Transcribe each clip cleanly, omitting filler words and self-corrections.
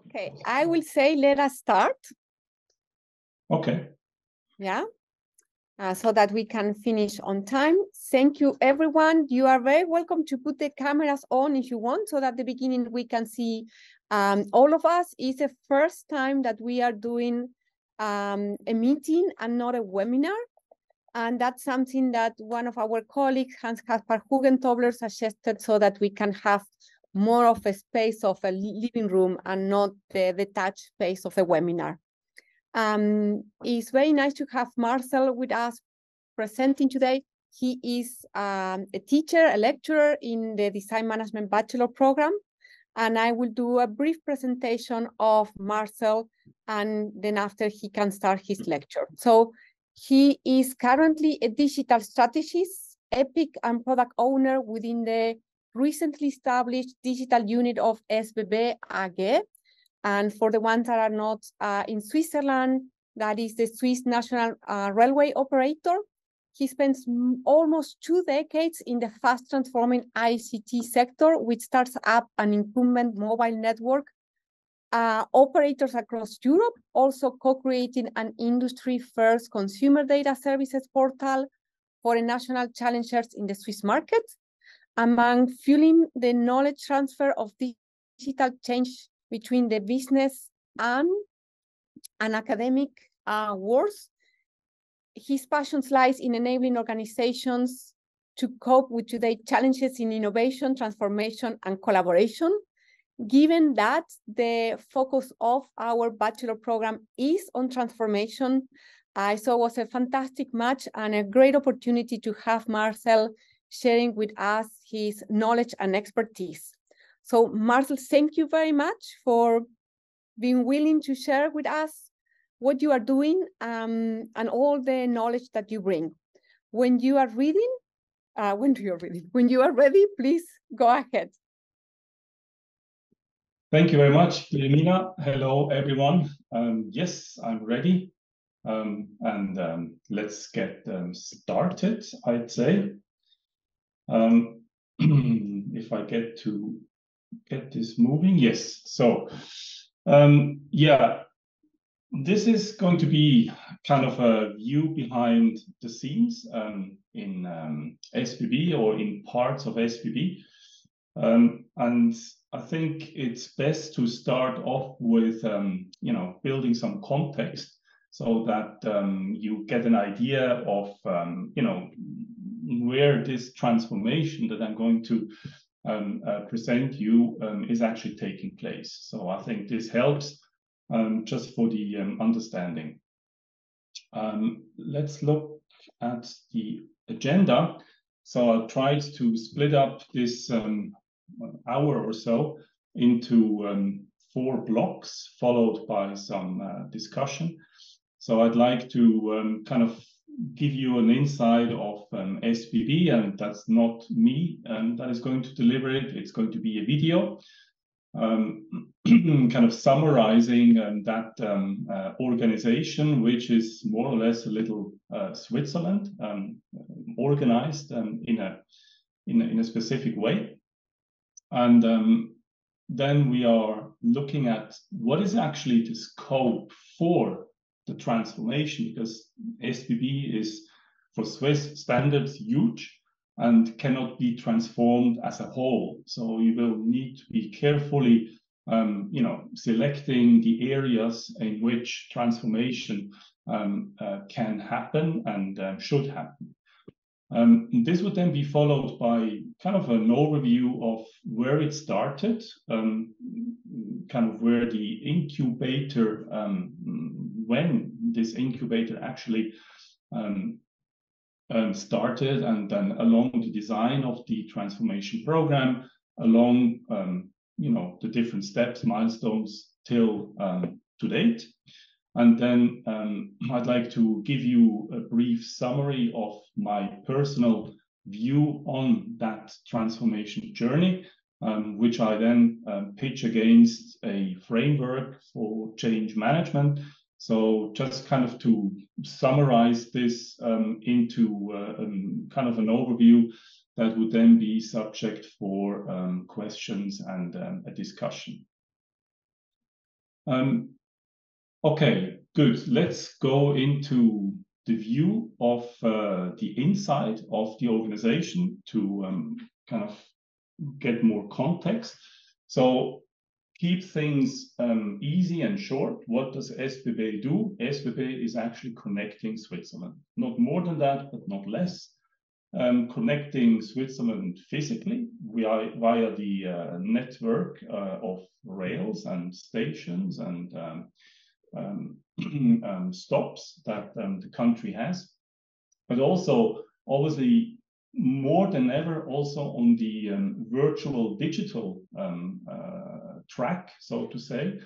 Okay, I will say let us start. Okay. Yeah, so that we can finish on time. Thank you, everyone. You are very welcome to put the cameras on if you want, so that at the beginning we can see all of us. It's the first time that we are doing a meeting and not a webinar. And that's something that one of our colleagues, Hans-Caspar Hugentobler, suggested so that we can have more of a space of a living room and not the touch space of a webinar. It's very nice to have Marcel with us presenting today. He is a teacher, a lecturer in the Design Management Bachelor Program. And I will do a brief presentation of Marcel, and then after he can start his lecture. So he is currently a digital strategist, epic and product owner within the recently established digital unit of SBB AG. And for the ones that are not in Switzerland, that is the Swiss National Railway Operator. He spends almost 2 decades in the fast transforming ICT sector, which starts up an incumbent mobile network operators across Europe, also co-creating an industry-first consumer data services portal for the national challengers in the Swiss market, among fueling the knowledge transfer of digital change between the business and academic worlds. His passion lies in enabling organizations to cope with today's challenges in innovation, transformation, and collaboration. Given that the focus of our bachelor program is on transformation, I saw it was a fantastic match and a great opportunity to have Marcel sharing with us his knowledge and expertise. So Marcel, thank you very much for being willing to share with us what you are doing and all the knowledge that you bring. When you are reading, when you are ready, please go ahead. Thank you very much, Wilhelmina. Hello, everyone. Yes, I'm ready. Let's get started, I'd say. If I get this moving, yes. So, yeah, this is going to be kind of a view behind the scenes in SBB or in parts of SBB. And I think it's best to start off with, building some context so that you get an idea of, where this transformation that I'm going to present you is actually taking place. So I think this helps just for the understanding. Let's look at the agenda. So I tried to split up this hour or so into 4 blocks, followed by some discussion. So I'd like to kind of give you an insight of SBB, and that's not me that is going to deliver it. It's going to be a video kind of summarizing that organization, which is more or less a little Switzerland, organized in a specific way. And then we are looking at what is actually the scope for the transformation, because SBB is, for Swiss standards, huge and cannot be transformed as a whole. So you will need to be carefully, selecting the areas in which transformation can happen and should happen. This would then be followed by kind of an overview of where it started, kind of where the incubator, when this incubator actually started, and then along the design of the transformation program, along the different steps, milestones till to date. And then I'd like to give you a brief summary of my personal view on that transformation journey, which I then pitch against a framework for change management. So just kind of to summarize this into kind of an overview that would then be subject for questions and a discussion. Okay, good. Let's go into the view of the inside of the organization to kind of get more context. So keep things easy and short. What does SBB do? SBB is actually connecting Switzerland. Not more than that, but not less. Connecting Switzerland physically via the network of rails and stations and stops that the country has, but also obviously more than ever also on the virtual digital track, so to say,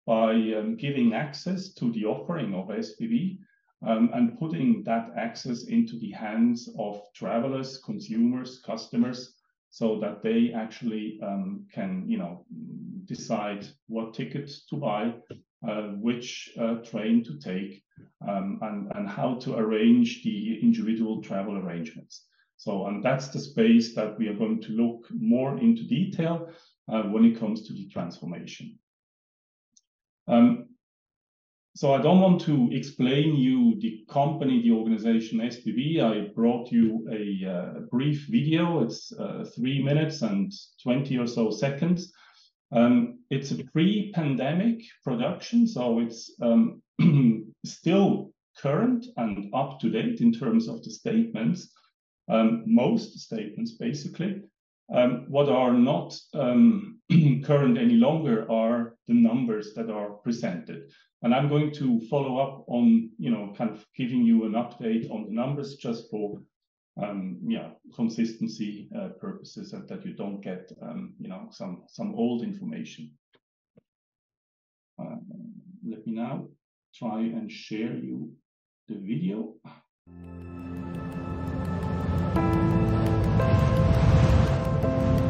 by giving access to the offering of SBB and putting that access into the hands of travelers, consumers, customers, so that they actually can, decide what ticket to buy, which train to take, and how to arrange the individual travel arrangements. So, and that's the space that we are going to look more into detail when it comes to the transformation. So I don't want to explain you the company, the organization SBB. I brought you a brief video. It's 3 minutes and 20 or so seconds. It's a pre-pandemic production, so it's still current and up to date in terms of the statements. Most statements, basically. What are not current any longer are the numbers that are presented. And I'm going to follow up on, kind of giving you an update on the numbers just for, consistency purposes, that you don't get, some old information. Let me now try and share you the video.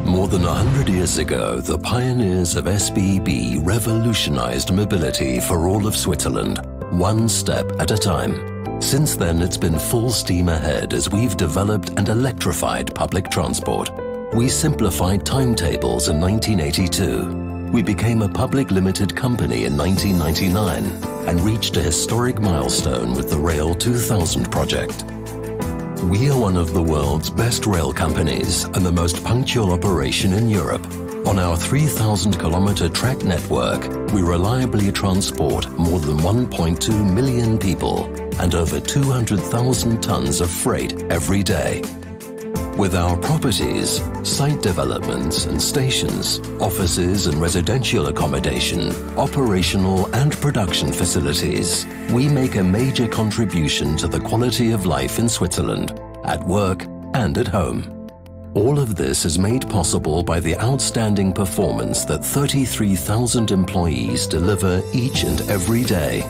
More than 100 years ago, the pioneers of SBB revolutionized mobility for all of Switzerland, one step at a time. Since then, it's been full steam ahead as we've developed and electrified public transport. We simplified timetables in 1982. We became a public limited company in 1999 and reached a historic milestone with the Rail 2000 project. We are one of the world's best rail companies and the most punctual operation in Europe. On our 3,000-kilometer track network, we reliably transport more than 1.2 million people and over 200,000 tons of freight every day. With our properties, site developments and stations, offices and residential accommodation, operational and production facilities, we make a major contribution to the quality of life in Switzerland, at work and at home. All of this is made possible by the outstanding performance that 33,000 employees deliver each and every day.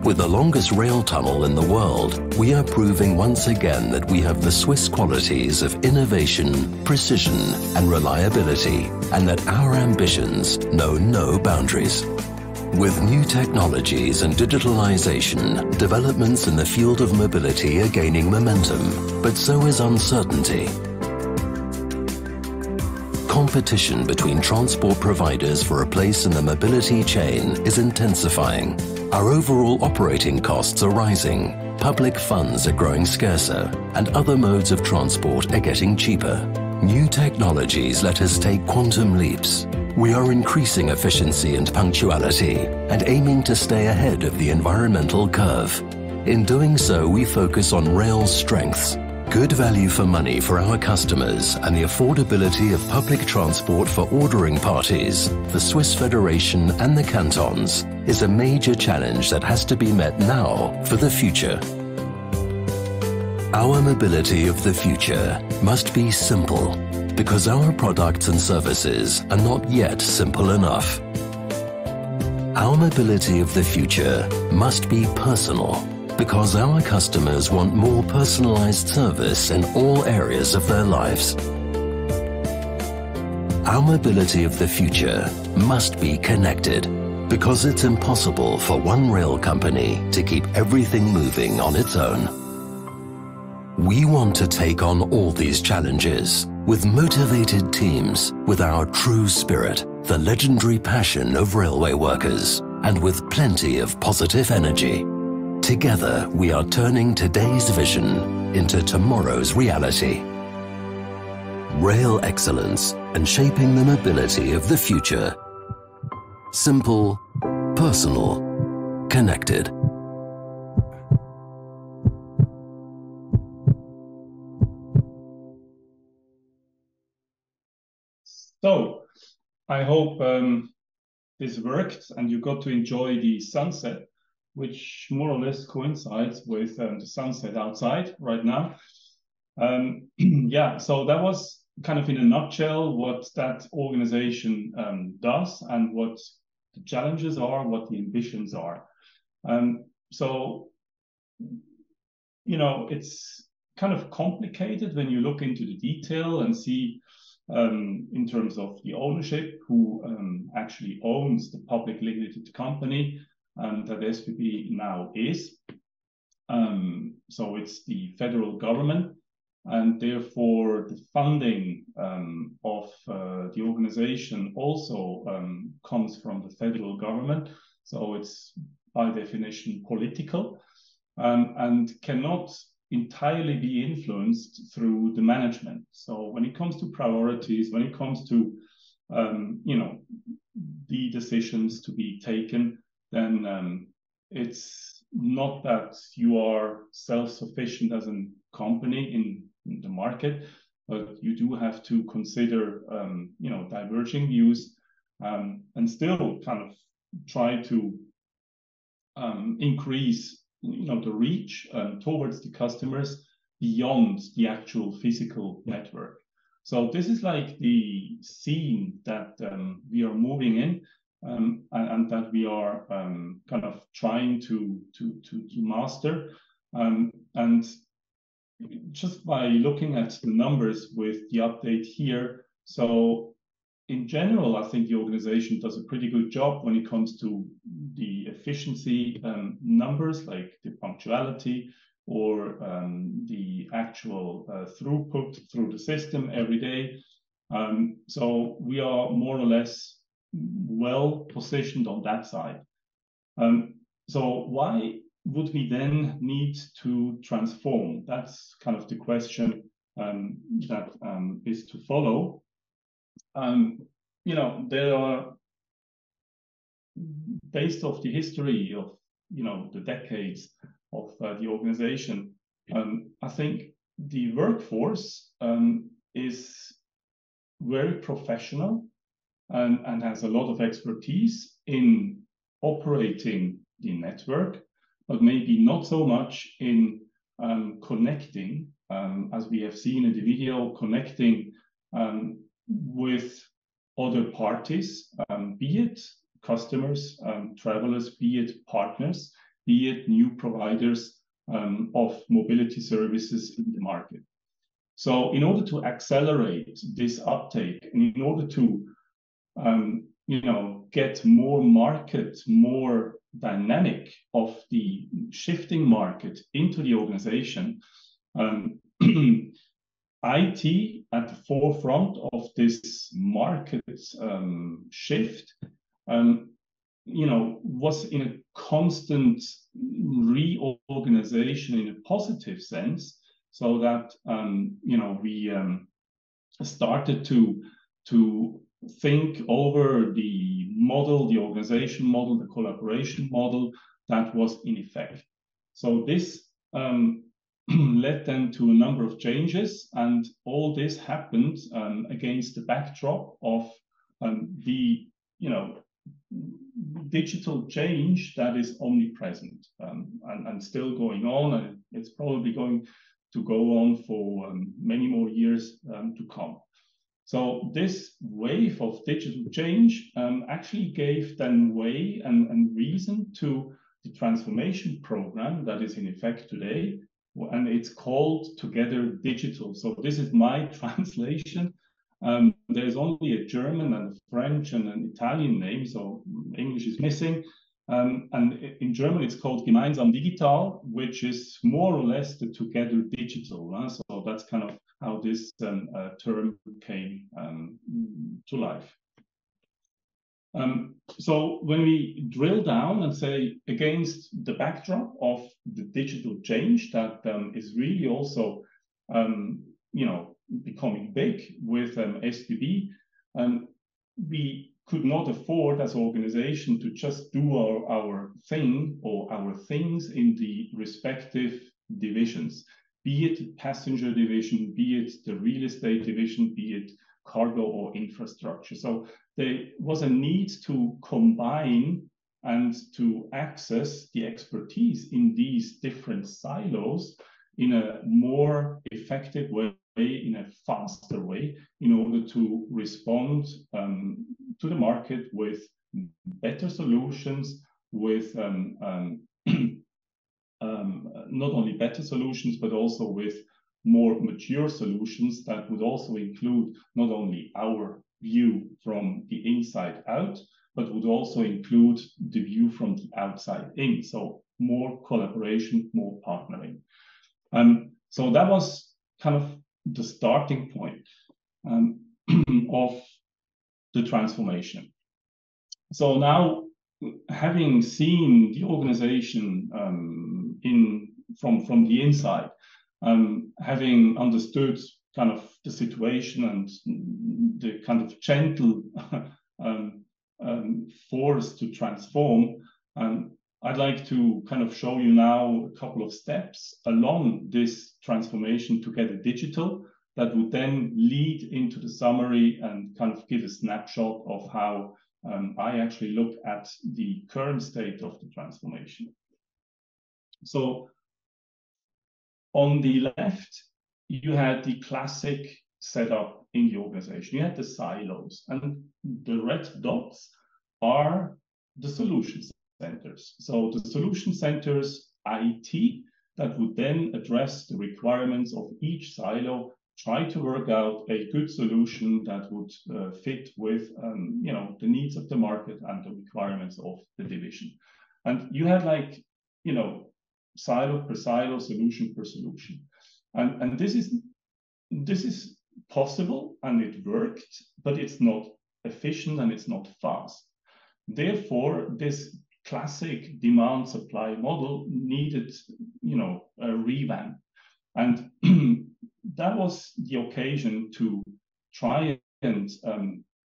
With the longest rail tunnel in the world, we are proving once again that we have the Swiss qualities of innovation, precision, and reliability, and that our ambitions know no boundaries. With new technologies and digitalization, developments in the field of mobility are gaining momentum, but so is uncertainty. Competition between transport providers for a place in the mobility chain is intensifying. Our overall operating costs are rising, public funds are growing scarcer, and other modes of transport are getting cheaper. New technologies let us take quantum leaps. We are increasing efficiency and punctuality and aiming to stay ahead of the environmental curve. In doing so, we focus on rail's strengths, good value for money for our customers, and the affordability of public transport for ordering parties, the Swiss Federation and the cantons, is a major challenge that has to be met now for the future. Our mobility of the future must be simple, because our products and services are not yet simple enough. Our mobility of the future must be personal, because our customers want more personalized service in all areas of their lives. Our mobility of the future must be connected, because it's impossible for one rail company to keep everything moving on its own. We want to take on all these challenges with motivated teams, with our true spirit, the legendary passion of railway workers, and with plenty of positive energy. Together, we are turning today's vision into tomorrow's reality. Rail excellence and shaping the mobility of the future. Simple, personal, connected. So, I hope this worked and you got to enjoy the sunset, which more or less coincides with the sunset outside right now. Yeah, so that was kind of in a nutshell what that organization does and what the challenges are, what the ambitions are. So, you know, it's kind of complicated when you look into the detail and see in terms of the ownership, who actually owns the public limited company that SBB now is. So it's the federal government, and therefore the funding of the organization also comes from the federal government. So it's by definition political and cannot entirely be influenced through the management. So when it comes to priorities, when it comes to you know, the decisions to be taken, then it's not that you are self-sufficient as a company in the market, but you do have to consider you know, diverging views and still kind of try to increase, you know, the reach towards the customers beyond the actual physical network. So this is like the scene that we are moving in and that we are kind of trying to master. And just by looking at the numbers with the update here, so in general, I think the organization does a pretty good job when it comes to the efficiency numbers, like the punctuality or the actual throughput through the system every day. So we are more or less well positioned on that side. So why would we then need to transform? That's kind of the question that is to follow. You know, there are, based off the history of, you know, the decades of the organization, I think the workforce is very professional and has a lot of expertise in operating the network, but maybe not so much in connecting, as we have seen in the video, connecting with other parties, be it customers, travelers, be it partners, be it new providers of mobility services in the market. So in order to accelerate this uptake, and in order to you know, get more market, more dynamic of the shifting market into the organization, IT at the forefront of this market shift, you know, was in a constant reorganization in a positive sense, so that you know, we started to think over the model, the organization model, the collaboration model that was in effect. So this led then to a number of changes, and all this happened against the backdrop of the, you know, digital change that is omnipresent and still going on, and it's probably going to go on for many more years to come. So this wave of digital change actually gave then way and reason to the transformation program that is in effect today, and it's called Together Digital. So this is my translation. There's only a German and a French and an Italian name, so English is missing. And in German, it's called Gemeinsam Digital, which is more or less the Together Digital. So that's kind of how this term came to life. So when we drill down and say against the backdrop of the digital change that is really also, becoming big with SBB, we could not afford as an organization to just do our thing or our things in the respective divisions, be it passenger division, be it the real estate division, be it cargo or infrastructure. So there was a need to combine and to access the expertise in these different silos in a more effective way, in a faster way, in order to respond to the market with better solutions, with not only better solutions, but also with more mature solutions that would also include not only our view from the inside out, but would also include the view from the outside in. So more collaboration, more partnering. So that was kind of the starting point of the transformation. So now, having seen the organization from the inside, having understood kind of the situation and the kind of gentle force to transform, I'd like to kind of show you now a couple of steps along this transformation to get a digital that would then lead into the summary and kind of give a snapshot of how I actually look at the current state of the transformation. So on the left, you had the classic setup in the organization. You had the silos, and the red dots are the solution centers. So the solution centers, IT, that would then address the requirements of each silo, try to work out a good solution that would fit with the needs of the market and the requirements of the division. And you had silo per silo, solution per solution. And this is possible and it worked, but it's not efficient and it's not fast. Therefore, this classic demand supply model needed, a revamp. And that was the occasion to try and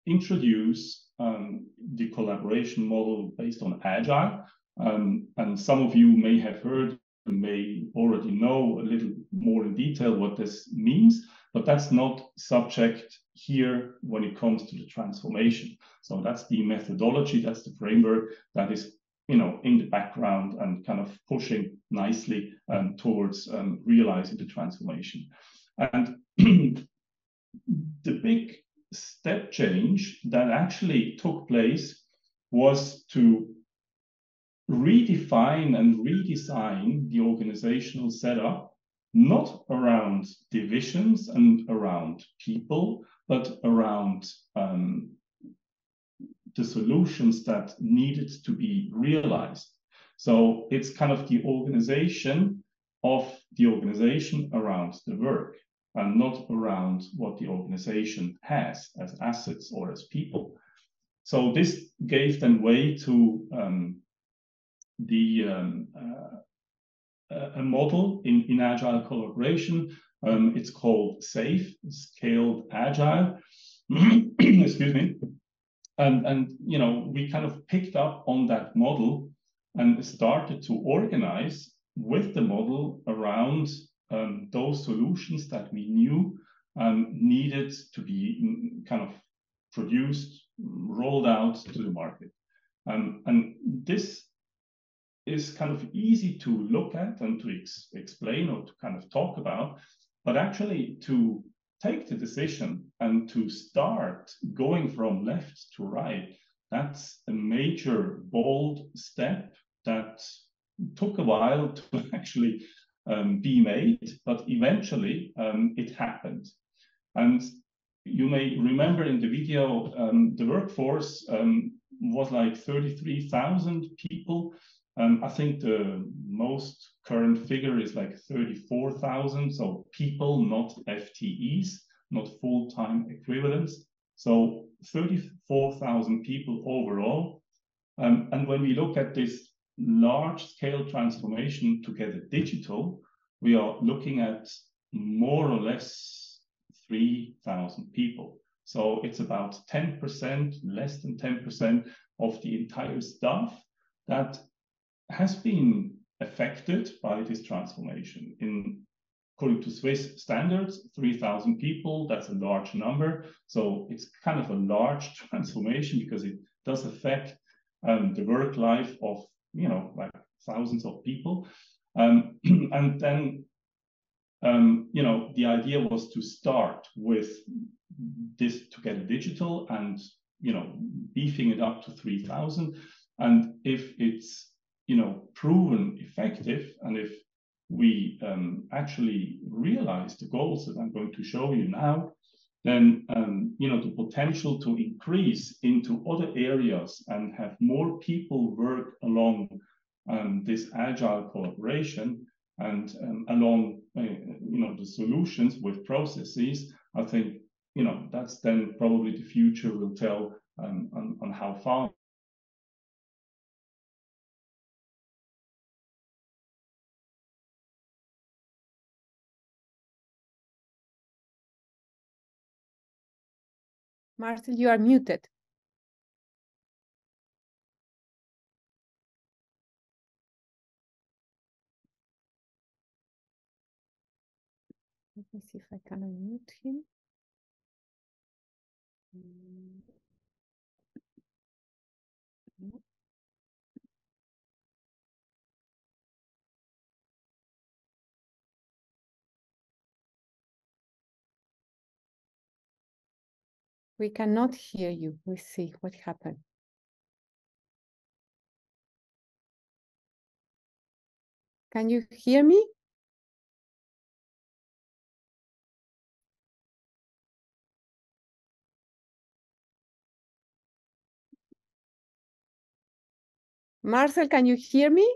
introduce the collaboration model based on agile. And some of you may have heard, may already know a little more in detail what this means, but that's not subject here when it comes to the transformation. So that's the methodology, that's the framework that is in the background and kind of pushing nicely towards realizing the transformation. And the big step change that actually took place was to redefine and redesign the organizational setup, not around divisions and around people, but around the solutions that needed to be realized. So it's kind of the organization of the organization around the work and not around what the organization has as assets or as people. So this gave then way to a model in agile collaboration. It's called SAFE, Scaled Agile. Excuse me. And we kind of picked up on that model and started to organize with the model around those solutions that we knew needed to be kind of produced, rolled out to the market. And this is kind of easy to look at and to explain or to kind of talk about, but actually to take the decision and to start going from left to right, that's a major, bold step that took a while to actually be made, but eventually it happened. And you may remember in the video, the workforce was like 33,000 people. I think the most current figure is like 34,000. So people, not FTEs, not full-time equivalents. So 34,000 people overall. And when we look at this large-scale transformation together digital, we are looking at more or less 3,000 people. So it's about 10%, less than 10% of the entire staff that has been affected by this transformation. According to Swiss standards, 3,000 people, that's a large number. So it's kind of a large transformation because it does affect the work life of, like thousands of people. And then, the idea was to start with this Together Digital and, beefing it up to 3,000. And if it's, proven effective, and if we actually realize the goals that I'm going to show you now, then, the potential to increase into other areas and have more people work along this agile collaboration and along, the solutions with processes, I think, that's then probably the future will tell on how far. Marcel, you are muted. Let me see if I can unmute him. We cannot hear you. We see what happened. Can you hear me? Marcel, can you hear me?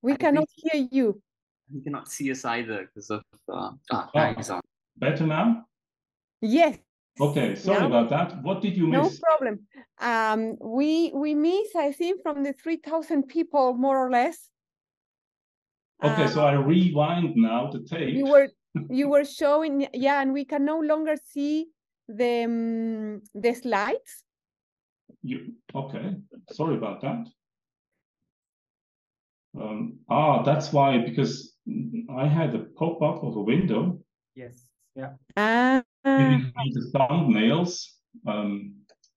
We cannot hear you. He cannot see us either because of now he's on. Better now? Yes. Okay, sorry about that. What did you miss? No problem. We miss, I think, from the 3,000 people, more or less. Okay, so I rewind now the tape. You were showing, yeah, and we can no longer see the slides. Okay, sorry about that. That's why, because I had a pop-up of a window. Yes, yeah. Giving me the thumbnails.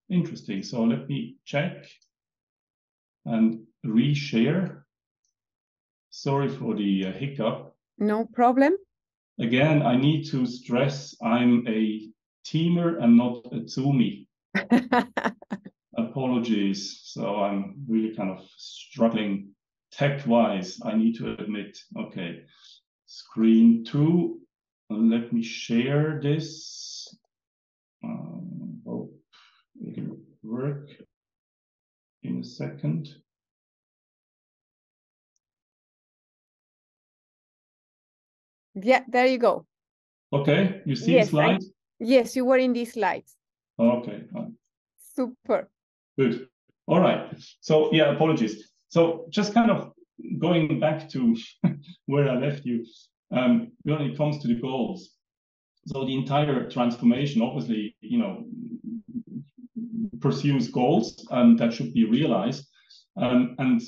Interesting. So let me check and reshare. Sorry for the hiccup. No problem. Again, I need to stress I'm a teamer and not a Zoomy. Apologies. So I'm really kind of struggling tech-wise, I need to admit. Okay, screen 2. Let me share this. Hope it'll work in a second. Yeah, there you go. Okay, you see the slides? Yes, you were in these slides. Okay. Super. Good. All right. So yeah, apologies. So just kind of going back to where I left you, when it comes to the goals. So the entire transformation, obviously, pursues goals that should be realized, and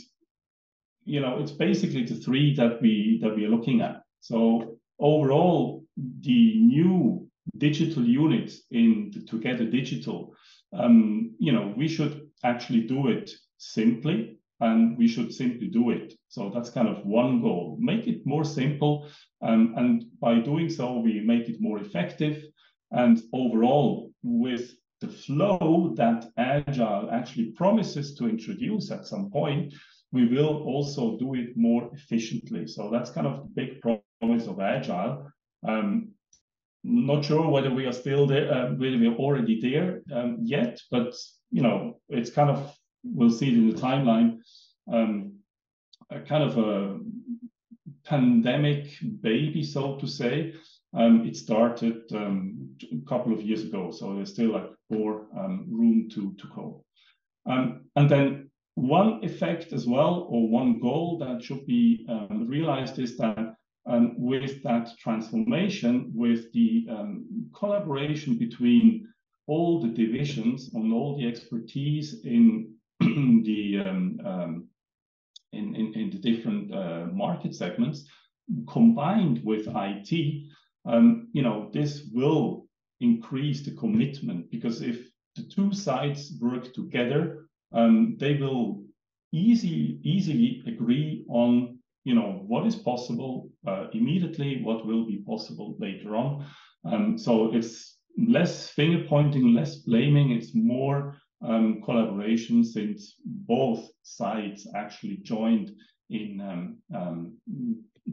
it's basically the 3 that we are looking at. So overall, the new digital units in the Together Digital, we should actually do it simply, and we should simply do it. So that's kind of one goal. Make it more simple, and by doing so, we make it more effective. And overall, with the flow that Agile actually promises to introduce at some point, we will also do it more efficiently. So that's kind of the big promise of Agile. Not sure whether we are still there, whether we're already there yet, but it's kind of, we'll see it in the timeline, a kind of a pandemic baby, so to say. It started a couple of years ago, so there's still like more room to go. And then one effect as well, or one goal that should be realized is that with that transformation, with the collaboration between all the divisions and all the expertise in the in the different market segments, combined with IT, you know, this will increase the commitment, because if the two sides work together, they will easily agree on, you know, what is possible immediately, what will be possible later on. So it's less finger pointing, less blaming, it's more collaboration, since both sides actually joined in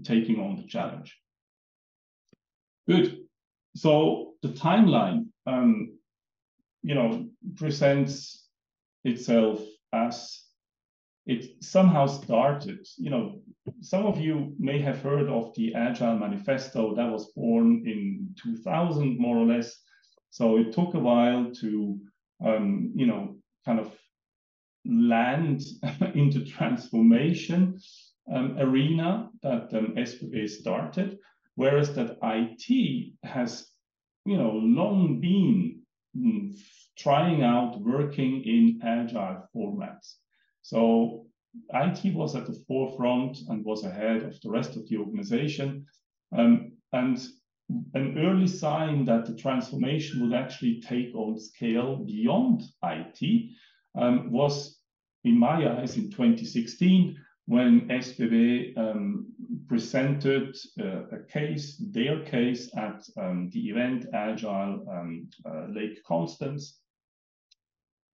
taking on the challenge. Good. So the timeline, you know, presents itself as it somehow started. You know, some of you may have heard of the Agile Manifesto that was born in 2000, more or less. So it took a while to, you know, kind of land into transformation arena that SBB started, whereas that IT has, you know, long been trying out working in agile formats. So IT was at the forefront and was ahead of the rest of the organization. And an early sign that the transformation would actually take on scale beyond IT was, in my eyes, in 2016, when SBB presented their case at the event Agile Lake Constance,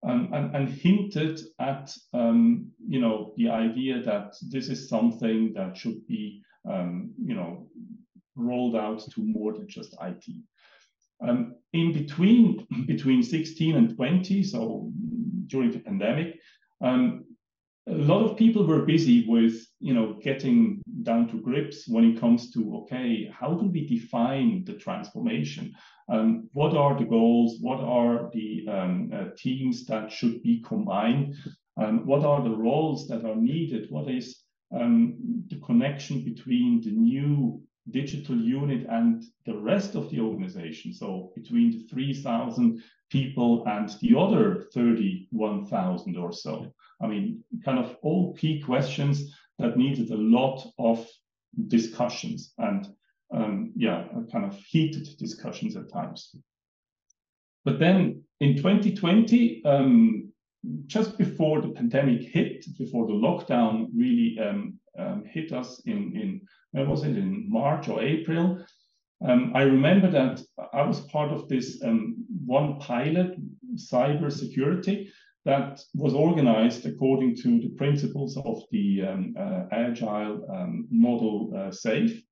and hinted at you know, the idea that this is something that should be you know, rolled out to more than just IT. In between 16 and 20, so during the pandemic, a lot of people were busy with, you know, getting down to grips when it comes to, okay, how do we define the transformation? What are the goals? What are the teams that should be combined? What are the roles that are needed? What is the connection between the new digital unit and the rest of the organization? So between the 3,000 people and the other 31,000 or so. I mean, kind of all key questions that needed a lot of discussions and yeah, kind of heated discussions at times. But then in 2020, just before the pandemic hit, before the lockdown really hit us in when was it, in March or April, I remember that I was part of this one pilot, cyber security, that was organized according to the principles of the agile model SAFE,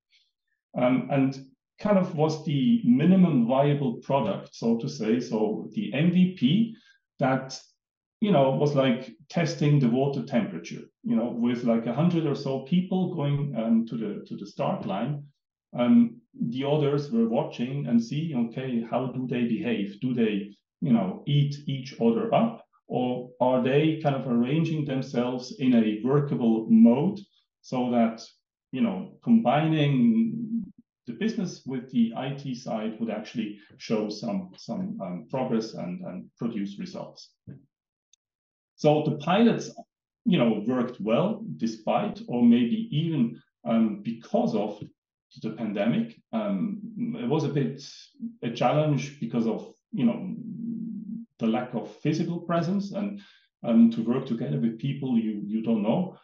and kind of was the minimum viable product, so to say. So the MVP that, you know, was like testing the water temperature, you know, with like 100 or so people going to the start line. The others were watching and see, okay, how do they behave? Do they, you know, eat each other up? Or are they kind of arranging themselves in a workable mode so that, you know, combining the business with the IT side would actually show some progress and produce results? So the pilots, you know, worked well despite, or maybe even because of the pandemic. It was a bit a challenge because of, you know, the lack of physical presence, and to work together with people you don't know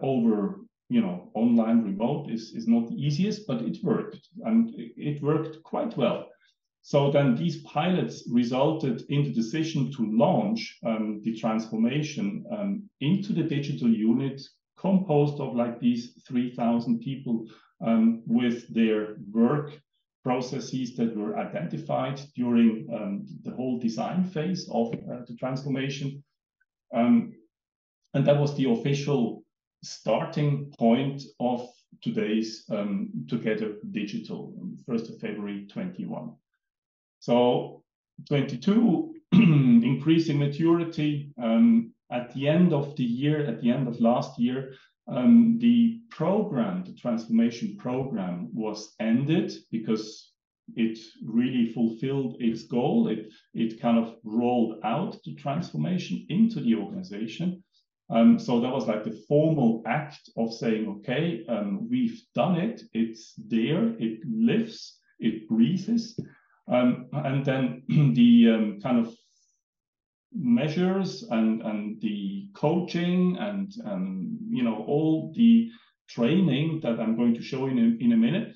over, you know, online remote is not the easiest, but it worked, and it worked quite well. So then these pilots resulted in the decision to launch the transformation into the digital unit, composed of like these 3,000 people with their work processes that were identified during the whole design phase of the transformation. And that was the official starting point of today's Together Digital, 1st of February 21. So 22, increasing maturity. At the end of the year, at the end of last year, the program, the transformation program, was ended because it really fulfilled its goal. It kind of rolled out the transformation into the organization. So that was like the formal act of saying, okay, we've done it. It's there. It lives. It breathes. And then the kind of measures and the coaching and all the training that I'm going to show in a minute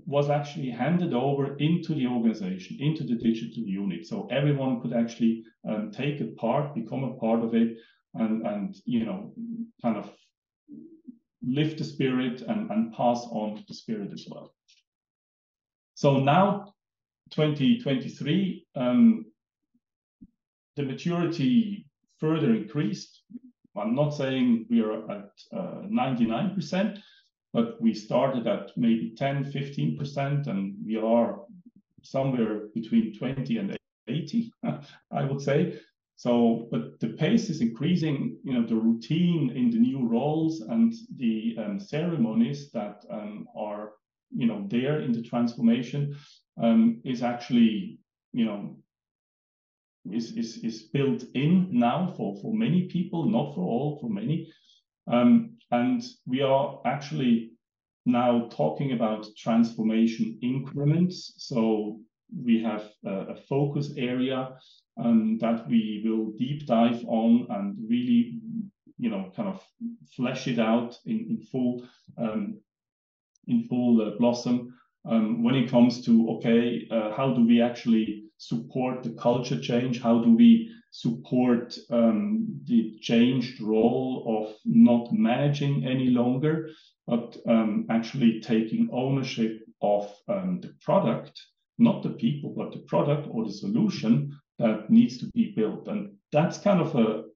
was actually handed over into the organization, into the digital unit. So everyone could actually take a part, become a part of it, and kind of lift the spirit and pass on the spirit as well. So now 2023, the maturity further increased. I'm not saying we are at 99%, but we started at maybe 10, 15%, and we are somewhere between 20 and 80, I would say. So, but the pace is increasing, the routine in the new roles and the ceremonies that are, there in the transformation is actually, is built in now for many people, not for all, for many. And we are actually now talking about transformation increments. So we have a focus area that we will deep dive on and really, kind of flesh it out in full blossom when it comes to, okay, how do we actually support the culture change? How do we support the changed role of not managing any longer, but actually taking ownership of the product, not the people, but the product or the solution that needs to be built. And that's kind of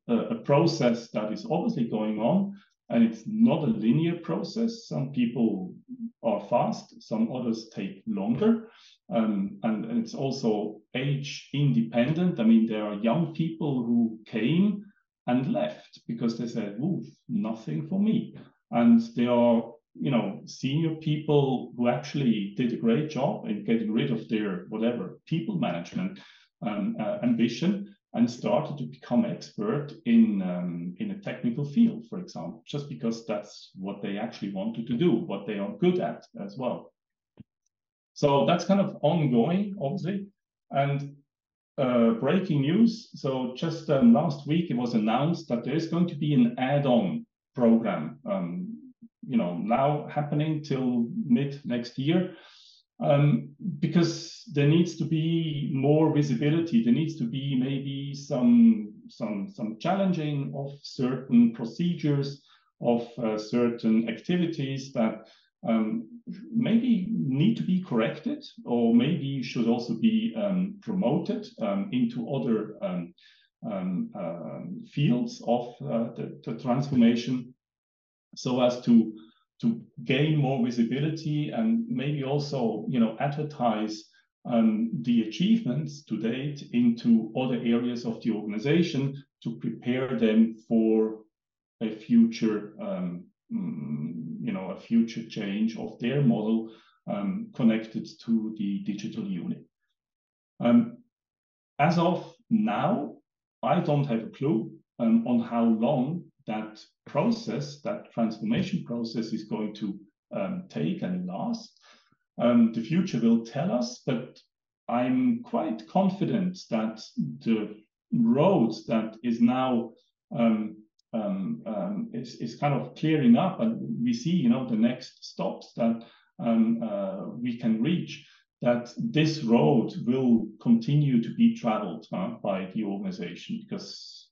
a process that is obviously going on, and it's not a linear process. Some people are fast, some others take longer. And it's also age independent. I mean, there are young people who came and left because they said, ooh, nothing for me. And there are, senior people who actually did a great job in getting rid of their whatever people management ambition and started to become expert in a technical field, for example, just because that's what they actually wanted to do, what they are good at as well. So that's kind of ongoing, obviously. And breaking news. So just last week, it was announced that there is going to be an add-on program, now happening till mid next year, because there needs to be more visibility. There needs to be maybe some challenging of certain procedures, of certain activities that maybe need to be corrected, or maybe should also be promoted into other fields of the transformation, so as to gain more visibility and maybe also advertise the achievements to date into other areas of the organization to prepare them for a future a future change of their model connected to the digital unit. As of now, I don't have a clue on how long that process, that transformation process, is going to take and last. The future will tell us, but I'm quite confident that the road that is now is kind of clearing up, and we see, the next stops that we can reach, that this road will continue to be traveled by the organization, because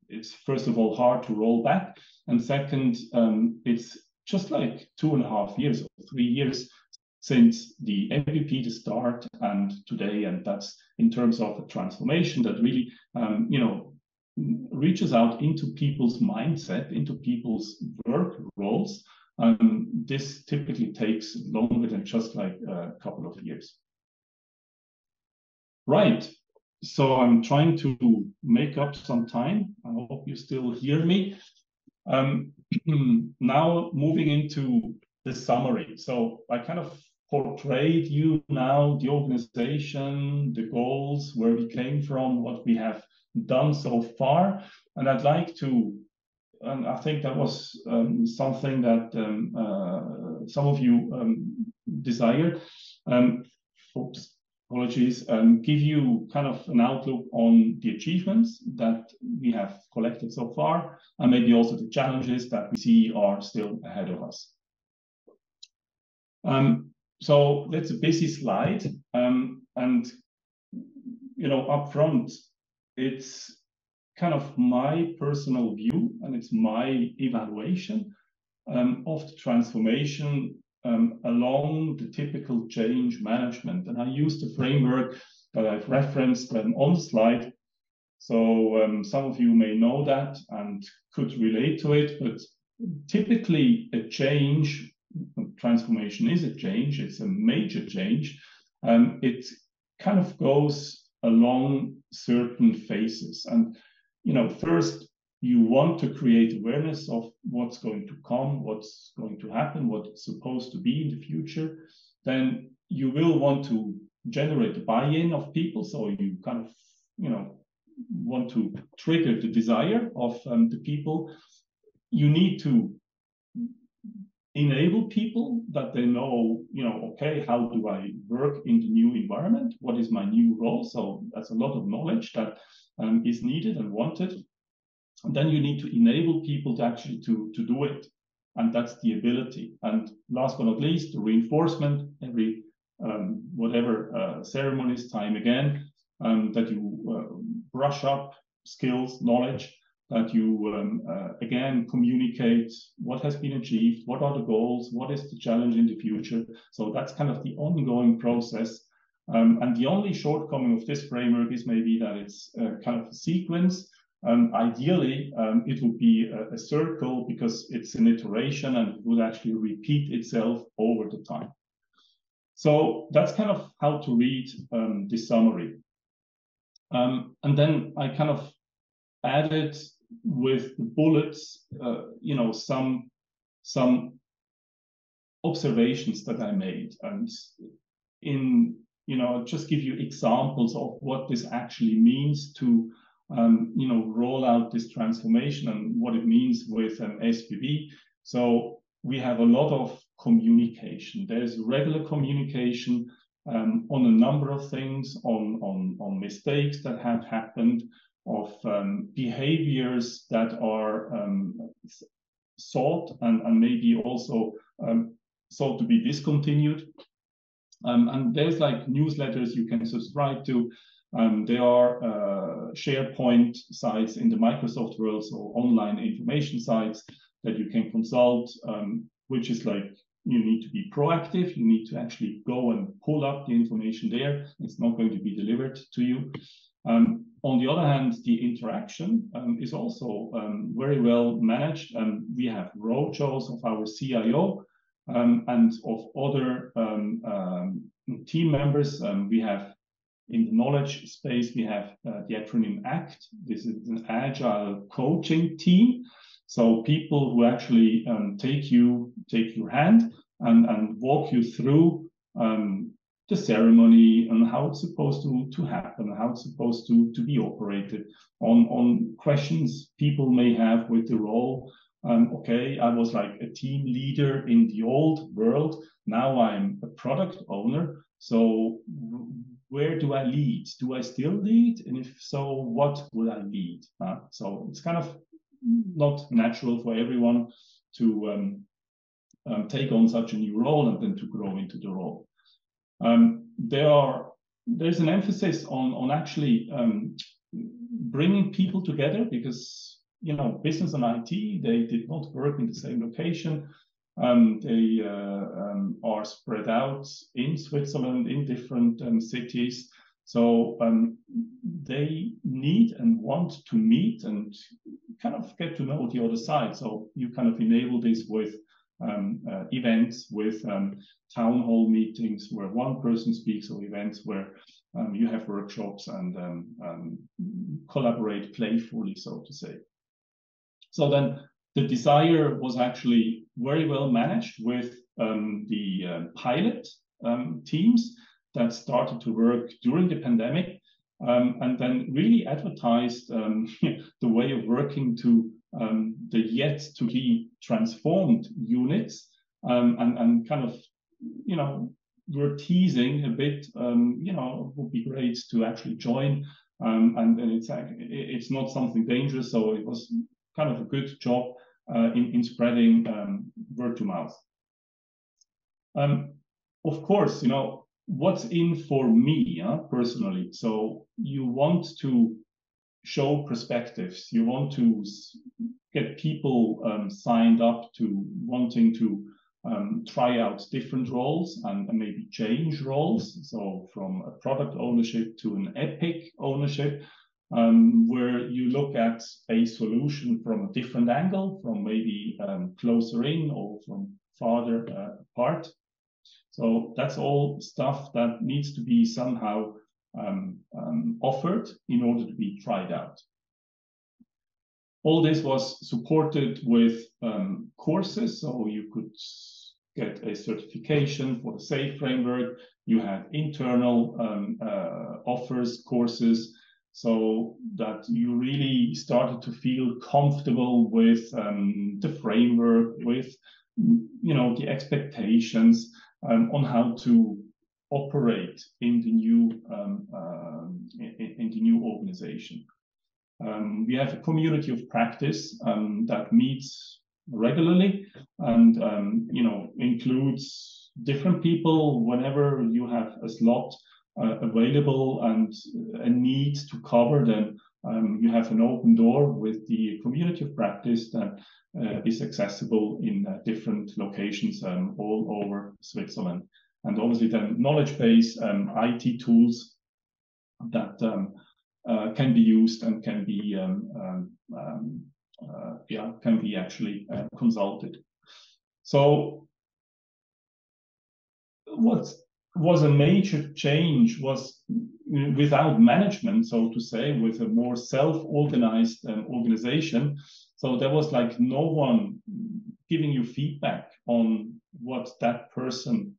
it's, first of all, hard to roll back, and second, it's just like 2.5 years or 3 years since the MVP, the start, and today, and that's in terms of a transformation that really, reaches out into people's mindset, into people's work roles, This typically takes longer than just like a couple of years. Right. So I'm trying to make up some time. I hope you still hear me. Now moving into the summary. So I kind of portrayed you now, the organization, the goals, where we came from, what we have done so far. And I'd like to, and I think that was something that some of you desired. Oops, apologies. Give you kind of an outlook on the achievements that we have collected so far, and maybe also the challenges that we see are still ahead of us. So that's a busy slide, and you know, up front, it's kind of my personal view and it's my evaluation of the transformation along the typical change management. And I use the framework that I've referenced on the slide. So some of you may know that and could relate to it, but typically a change, transformation is a change, it's a major change. It kind of goes along certain phases. And, you know, first, you want to create awareness of what's going to come, what's going to happen, what's supposed to be in the future. Then you will want to generate the buy-in of people. So you kind of, you know, want to trigger the desire of the people. You need to enable people that they know, you know, okay, how do I work in the new environment? What is my new role? So that's a lot of knowledge that is needed and wanted. And then you need to enable people to actually to do it. And that's the ability. And last but not least, the reinforcement, every whatever ceremonies, time again, that you brush up skills, knowledge, that you again communicate what has been achieved, what are the goals, what is the challenge in the future. So that's kind of the ongoing process. And the only shortcoming of this framework is maybe that it's kind of a sequence. Ideally, it would be a circle because it's an iteration and it would actually repeat itself over the time. So that's kind of how to read this summary. And then I kind of added with the bullets, you know, some observations that I made, and in, you know, just give you examples of what this actually means to you know, roll out this transformation and what it means with SBB. So we have a lot of communication. There's regular communication on a number of things, on mistakes that have happened, of behaviors that are sought and maybe also sought to be discontinued. And there's like newsletters you can subscribe to. There are SharePoint sites in the Microsoft world, so online information sites that you can consult, which is like, you need to be proactive. You need to actually go and pull up the information there. It's not going to be delivered to you. On the other hand, the interaction is also very well managed. We have roadshows of our CIO and of other team members. We have, in the knowledge space, we have the acronym ACT. This is an agile coaching team. So people who actually take your hand and walk you through the ceremony and how it's supposed to happen, how it's supposed to be operated, on questions people may have with the role. Okay, I was like a team leader in the old world. Now I'm a product owner. So where do I lead? Do I still lead? And if so, what would I lead? So it's kind of not natural for everyone to take on such a new role and then to grow into the role. There's an emphasis on actually bringing people together, because, you know, business and IT, they did not work in the same location. They are spread out in Switzerland, in different cities. So they need and want to meet and kind of get to know the other side. So you kind of enable this with events with town hall meetings where one person speaks, or events where you have workshops and collaborate playfully, so to say. So then the desire was actually very well managed with the pilot teams that started to work during the pandemic, and then really advertised the way of working to the yet to be transformed units, and kind of, you know, we're teasing a bit, you know, it would be great to actually join, and it's not something dangerous, so it was kind of a good job in spreading word to mouth. Of course, you know, what's in for me personally, so you want to show perspectives, you want to get people signed up to wanting to try out different roles and maybe change roles, so from a product ownership to an epic ownership, where you look at a solution from a different angle, from maybe closer in or from farther apart. So that's all stuff that needs to be somehow offered in order to be tried out. All this was supported with courses, so you could get a certification for the SAFe framework. You had internal offers, courses, so that you really started to feel comfortable with the framework, with, you know, the expectations on how to operate in the new organization. We have a community of practice that meets regularly and you know, includes different people whenever you have a slot available and a need to cover, then you have an open door with the community of practice that is accessible in different locations all over Switzerland. And obviously then knowledge base, IT tools that can be used and can be actually consulted. So what was a major change was without management, so to say, with a more self-organized organization. So there was like no one giving you feedback on what that person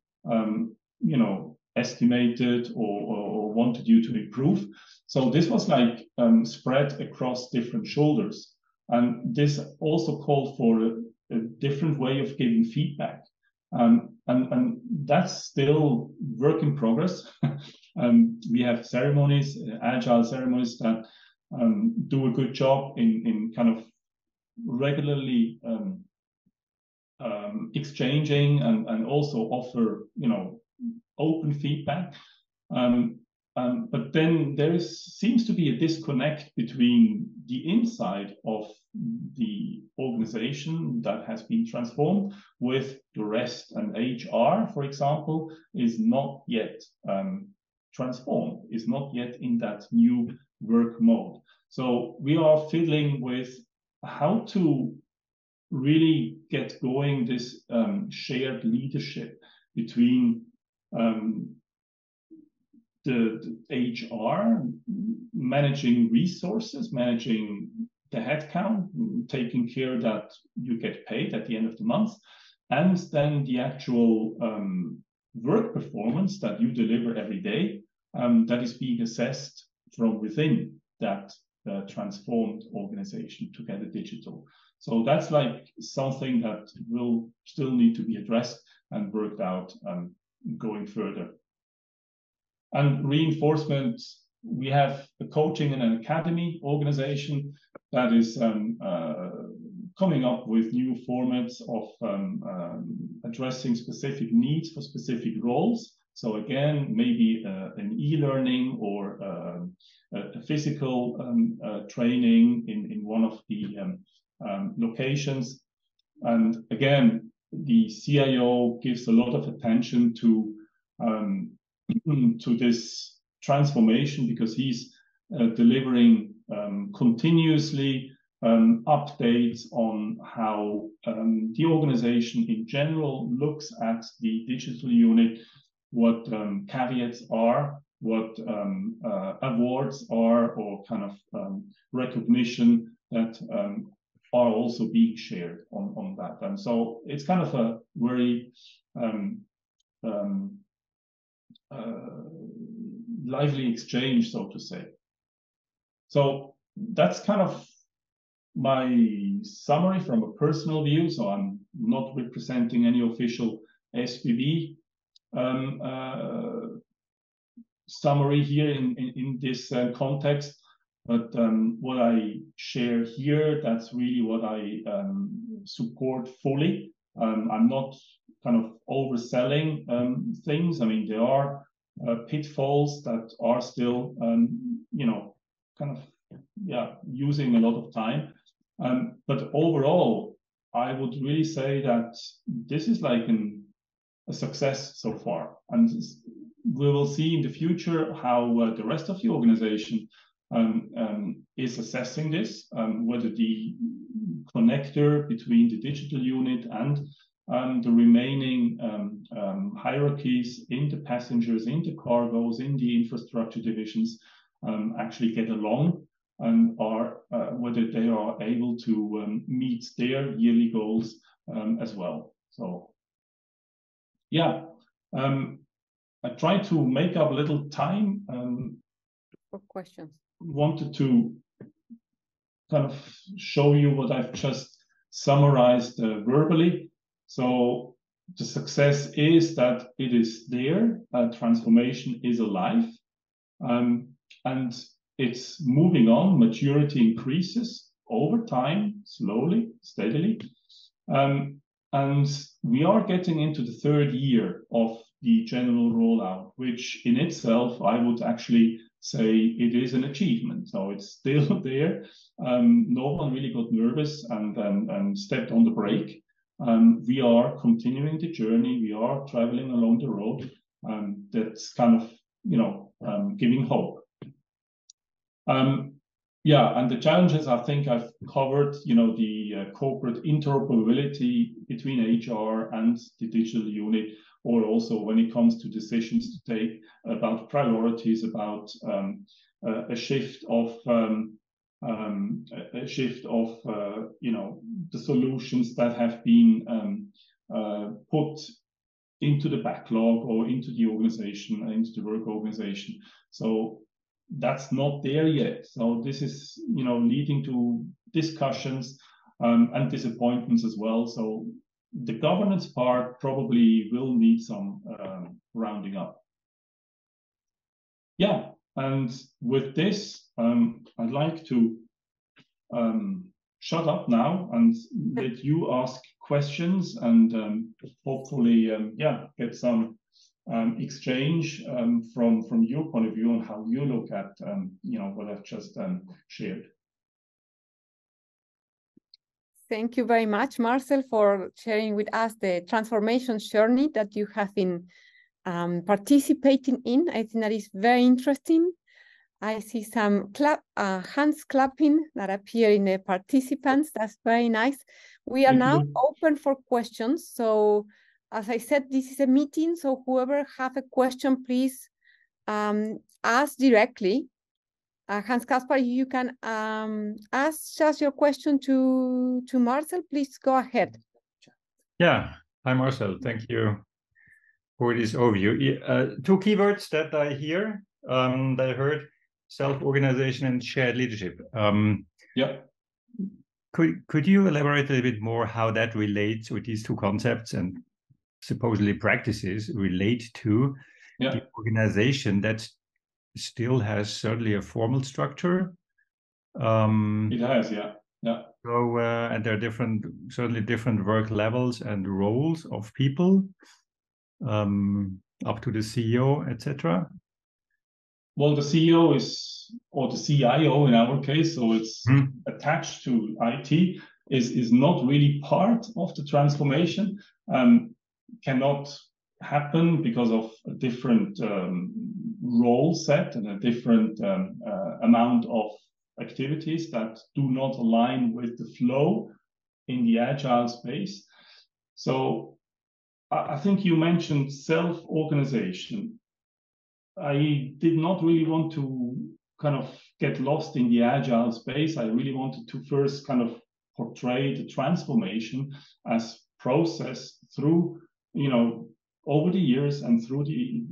you know, estimated or wanted you to improve. So this was like spread across different shoulders. And this also called for a different way of giving feedback. And that's still work in progress. We have ceremonies, agile ceremonies that do a good job in kind of regularly exchanging and also offer, you know, open feedback. But then there seems to be a disconnect between the inside of the organization that has been transformed with the rest. And HR, for example, is not yet transformed, is not yet in that new work mode. So we are fiddling with how to really get going this shared leadership between the HR, managing resources, managing the headcount, taking care that you get paid at the end of the month, and then the actual work performance that you deliver every day, that is being assessed from within that transformed organization Together Digital. So that's like something that will still need to be addressed and worked out going further. And reinforcement, we have a coaching and an academy organization that is coming up with new formats of addressing specific needs for specific roles. So again, maybe an e-learning or a physical training in one of the locations. And again, the CIO gives a lot of attention to this transformation because he's delivering continuously updates on how the organization in general looks at the digital unit, what caveats are, what awards are, or kind of recognition that are also being shared on that. And so it's kind of a very lively exchange, so to say. So that's kind of my summary from a personal view. So I'm not representing any official SBB summary here in this context, but what I share here, that's really what I support fully. I'm not kind of overselling things. I mean, there are pitfalls that are still, you know, kind of, yeah, using a lot of time. But overall, I would really say that this is like a success so far. And we will see in the future how the rest of the organization is assessing this, whether the connector between the digital unit and the remaining hierarchies in the passengers, in the cargoes, in the infrastructure divisions actually get along, and are whether they are able to meet their yearly goals as well. So yeah, I tried to make up a little time for questions. Wanted to kind of show you what I've just summarized verbally. So the success is that it is there, transformation is alive, and it's moving on. Maturity increases over time, slowly, steadily. And we are getting into the third year of the general rollout, which in itself, I would actually say it is an achievement. So it's still there. No one really got nervous and stepped on the brake. We are continuing the journey. We are traveling along the road. That's kind of, you know, giving hope. Yeah, and the challenges, I think I've covered, you know, the corporate interoperability between HR and the digital unit, or also when it comes to decisions to take about priorities, about a shift of you know, the solutions that have been put into the backlog or into the organization, into the work organization. So that's not there yet. So this is, you know, leading to discussions and disappointments as well. So the governance part probably will need some rounding up. Yeah, and with this, I'd like to shut up now and let you ask questions and hopefully, yeah, get some exchange from your point of view on how you look at you know, what I've just shared. Thank you very much, Marcel, for sharing with us the transformation journey that you have been participating in. I think that is very interesting. I see some hands clapping that appear in the participants. That's very nice. We are now open for questions. So as I said, this is a meeting. So whoever have a question, please ask directly. Hans Caspar, you can ask just your question to Marcel. Please go ahead. Yeah, hi Marcel. Thank you for this overview. Two keywords that I hear, that I heard: self-organization and shared leadership. Yeah. Could you elaborate a little bit more how that relates with these two concepts and supposedly practices relate to the organization that still has certainly a formal structure? It has, yeah. So and there are certainly different work levels and roles of people, up to the CEO, etc. Well, the CEO is, or the CIO in our case, so it's attached to IT, is not really part of the transformation. Cannot happen because of a different role set and a different amount of activities that do not align with the flow in the agile space. So I think you mentioned self-organization. I did not really want to kind of get lost in the agile space. I really wanted to first kind of portray the transformation as process through, over the years and through the,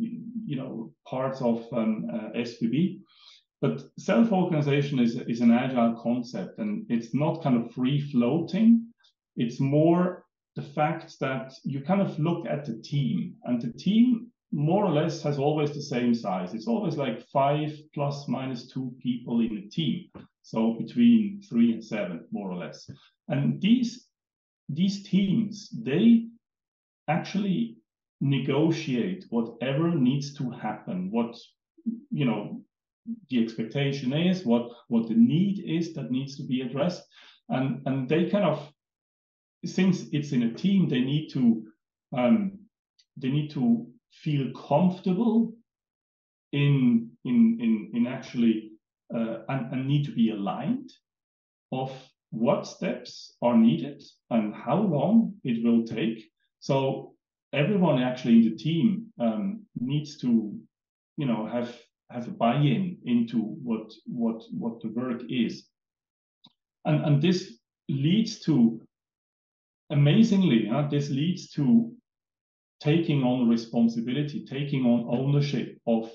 parts of SBB. But self-organization is an agile concept, and it's not kind of free-floating. It's more the fact that you kind of look at the team, and the team more or less has always the same size. It's always like 5 ± 2 people in a team. So between 3 and 7, more or less. And these teams, they actually negotiate whatever needs to happen, what, the expectation is, what the need is that needs to be addressed. And they kind of, since it's in a team, they need to feel comfortable in actually and need to be aligned of what steps are needed and how long it will take. So everyone actually in the team needs to, have a buy-in into what the work is, and this leads to, amazingly, this leads to taking on responsibility, taking on ownership of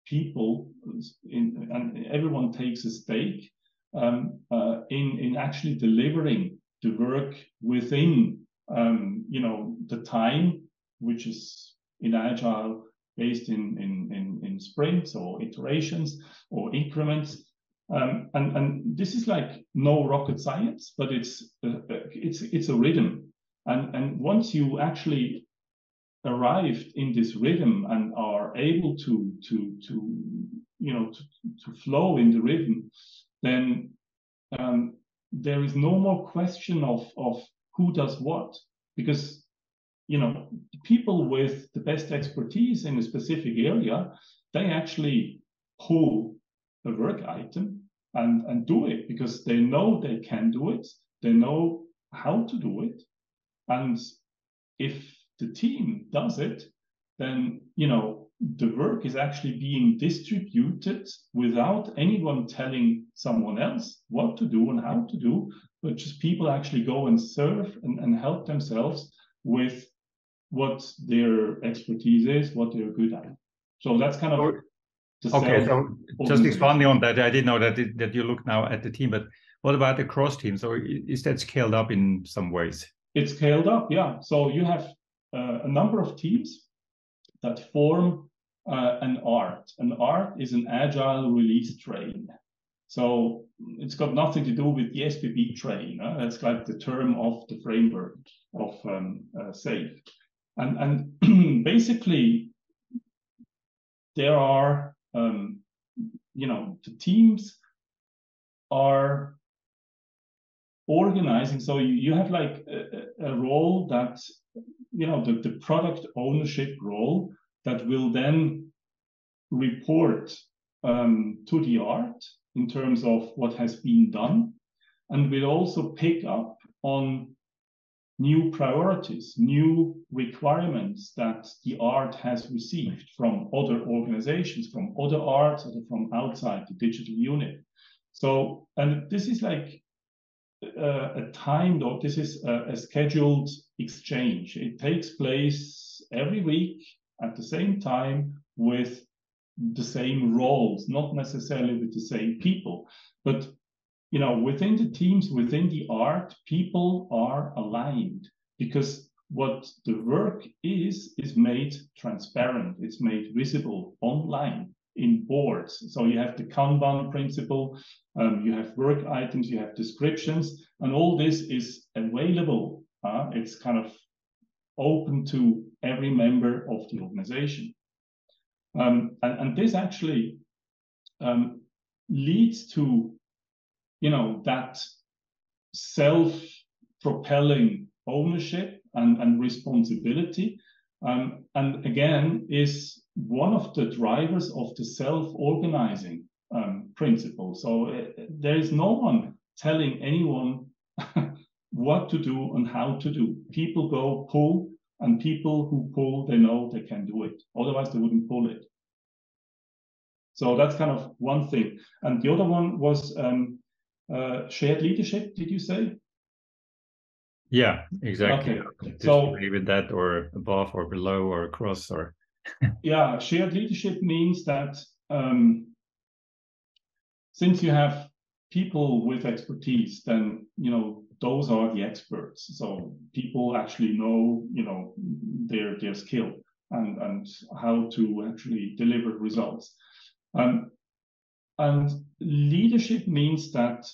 people, and everyone takes a stake in actually delivering the work within the time, which is in agile based in sprints or iterations or increments. And this is like no rocket science, but it's a rhythm. And once you actually arrived in this rhythm and are able to flow in the rhythm, then there is no more question of who does what, because people with the best expertise in a specific area, they actually pull a work item and do it because they know they can do it, they know how to do it. And if the team does it, then the work is actually being distributed without anyone telling someone else what to do and how to do, but just people actually go and serve and help themselves with what their expertise is, what they're good at. So that's kind of okay. So just expanding on that, I didn't know that you look now at the team, but what about across teams? So is that scaled up in some ways? It's scaled up, yeah. So you have a number of teams that form an ART. An ART is an agile release train. So it's got nothing to do with the SBB train. That's like the term of the framework of SAFe. And basically, there are, the teams are organizing. So you have like a role that, the product ownership role that will then report to the ART in terms of what has been done, and will also pick up on new priorities, new requirements that the ART has received from other organizations, from other ARTs, or from outside the digital unit. So, and this is like a timed, or this is a scheduled exchange. It takes place every week at the same time with the same roles, not necessarily with the same people, but within the teams, within the ART, people are aligned because what the work is made transparent, it's made visible online in boards. So you have the Kanban principle, you have work items, you have descriptions, and all this is available. It's kind of open to every member of the organization. And this actually leads to that self-propelling ownership and responsibility, and again is one of the drivers of the self-organizing principle. So there is no one telling anyone what to do and how to do. People go pull, and people who pull, they know they can do it. Otherwise, they wouldn't pull it. So that's kind of one thing. And the other one was shared leadership, did you say? Yeah, exactly. Okay. So agree with that, or above or below or across, or yeah, shared leadership means that since you have people with expertise, then those are the experts. So people actually know their skill and how to actually deliver results. And leadership means that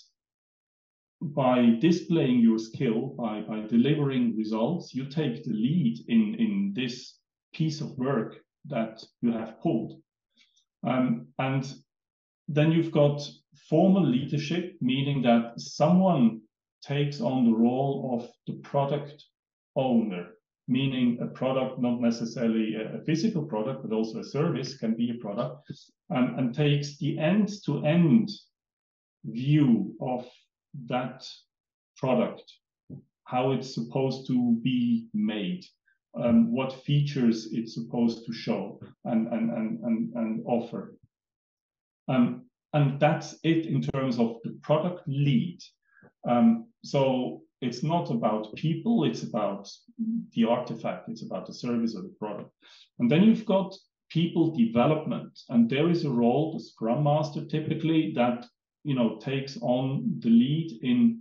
by displaying your skill, by delivering results, you take the lead in this piece of work that you have pulled. And then you've got formal leadership, meaning that someone takes on the role of the product owner, meaning a product, not necessarily a physical product, but also a service can be a product, and takes the end-to-end view of that product, how it's supposed to be made, what features it's supposed to show and offer. And that's it in terms of the product lead. So it's not about people, it's about the artifact, it's about the service or the product. And then you've got people development, and there is a role, the Scrum Master typically, that takes on the lead in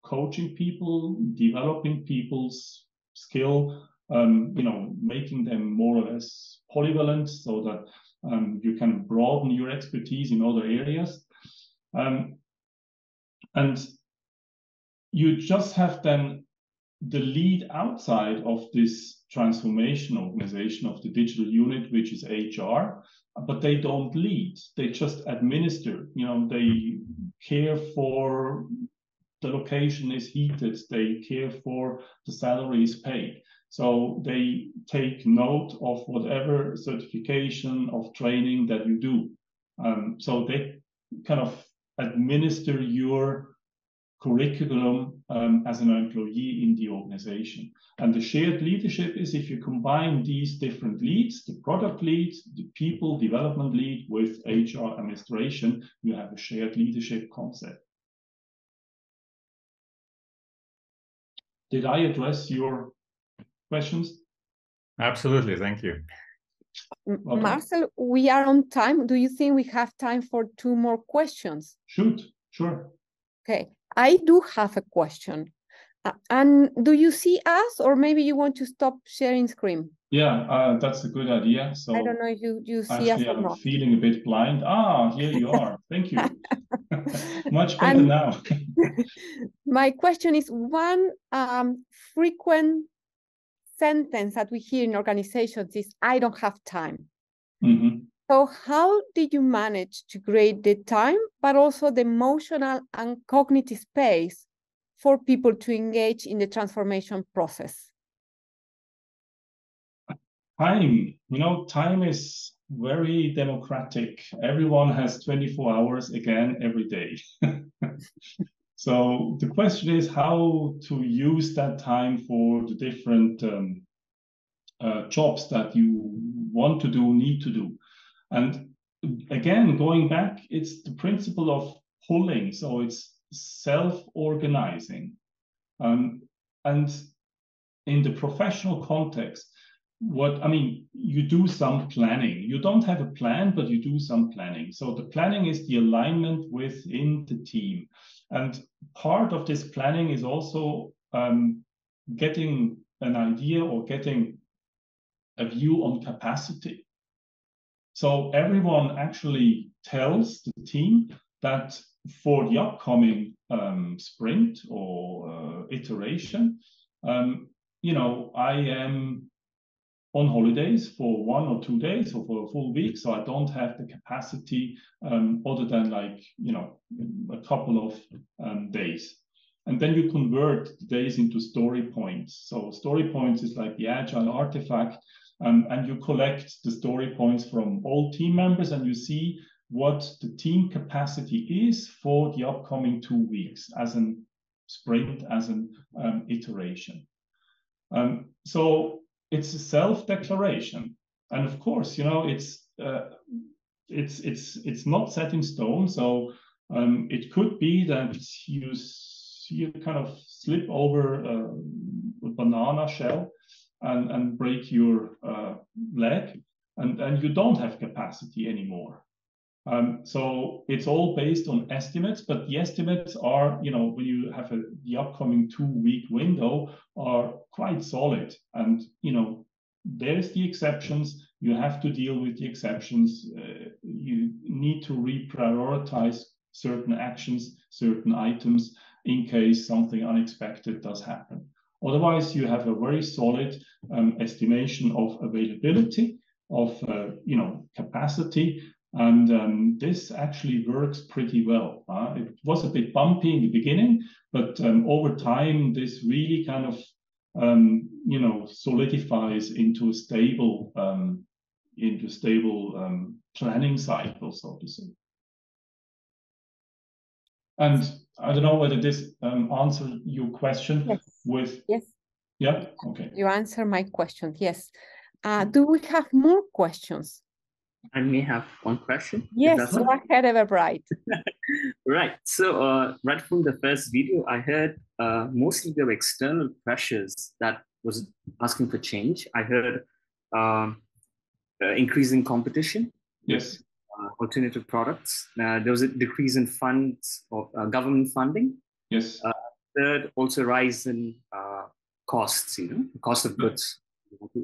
coaching people, developing people's skill, making them more or less polyvalent so that you can broaden your expertise in other areas. And you just have then the lead outside of this transformation organization of the digital unit, which is HR, but they don't lead, they just administer. They care for the location is heated, they care for the salary is paid. So they take note of whatever certification of training that you do. So they kind of administer your curriculum as an employee in the organization. And the shared leadership is if you combine these different leads, the product lead, the people development lead with HR administration, you have a shared leadership concept. Did I address your questions? Absolutely, thank you. Okay. Marcel, we are on time. Do you think we have time for 2 more questions? Shoot, sure. Okay, I do have a question. And do you see us, or maybe you want to stop sharing screen? Yeah, that's a good idea. So I don't know if you see us or not. I'm feeling a bit blind. Here you are. Thank you. Much better now. My question is, one frequent sentence that we hear in organizations is, I don't have time. Mm-hmm. So how did you manage to create the time, but also the emotional and cognitive space for people to engage in the transformation process? Time, time is very democratic. Everyone has 24 hours again every day. So the question is how to use that time for the different jobs that you want to do, need to do. And again, going back, it's the principle of pulling. So it's self-organizing. And in the professional context, you do some planning. You don't have a plan, but you do some planning. So the planning is the alignment within the team. And part of this planning is also getting an idea or getting a view on capacity. So everyone actually tells the team that for the upcoming sprint or iteration, I am on holidays for 1 or 2 days or for a full week, so I don't have the capacity other than a couple of days. And then you convert the days into story points. So story points is like the agile artifact, and you collect the story points from all team members, and you see what the team capacity is for the upcoming 2 weeks as an sprint, as an iteration. So it's a self-declaration, and of course, it's not set in stone. So it could be that you kind of slip over a banana shell and break your leg, and you don't have capacity anymore. So it's all based on estimates, but the estimates are, when you have the upcoming 2-week window, are quite solid. And, there's the exceptions. You have to deal with the exceptions. You need to reprioritize certain actions, certain items, in case something unexpected does happen. Otherwise, you have a very solid estimation of availability, of capacity, and this actually works pretty well. It was a bit bumpy in the beginning, but over time, this really kind of solidifies into a stable planning cycle, so to say. And I don't know whether this answered your question. Yes. With yes. Yeah. Okay. You answer my question. Yes. Do we have more questions? I may have one question. Yes, go ahead, Everbright. Right. So right from the first video, I heard mostly there were external pressures that was asking for change. I heard increasing competition. Yes. Alternative products. There was a decrease in funds or government funding. Yes. Third, also rise in costs, cost of goods,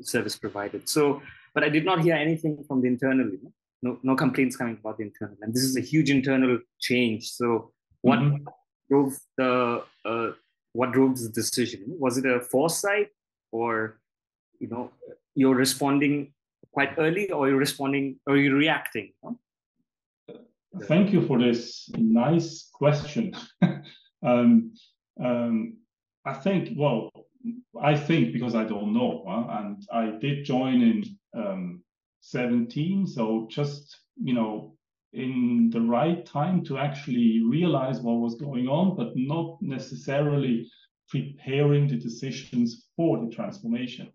service provided. So, but I did not hear anything from the internal, no complaints coming about the internal. And this is a huge internal change. So what drove this decision? Was it a foresight, or, you're responding quite early, or you're responding, or you're reacting? Thank you for this nice question. I think because I don't know, and I did join in 17, so just in the right time to actually realize what was going on, but not necessarily preparing the decisions for the transformation.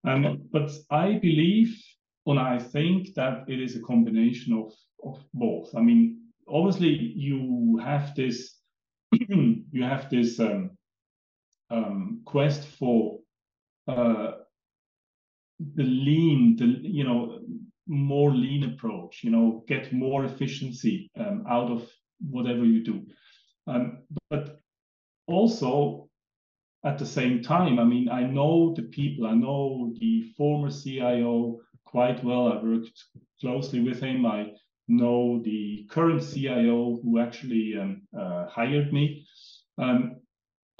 But I believe, and I think that it is a combination of both. I mean, obviously you have this quest for more lean approach, get more efficiency out of whatever you do. But also at the same time, I mean, I know the people, I know the former CIO quite well. I worked closely with him. I know the current CIO who actually hired me.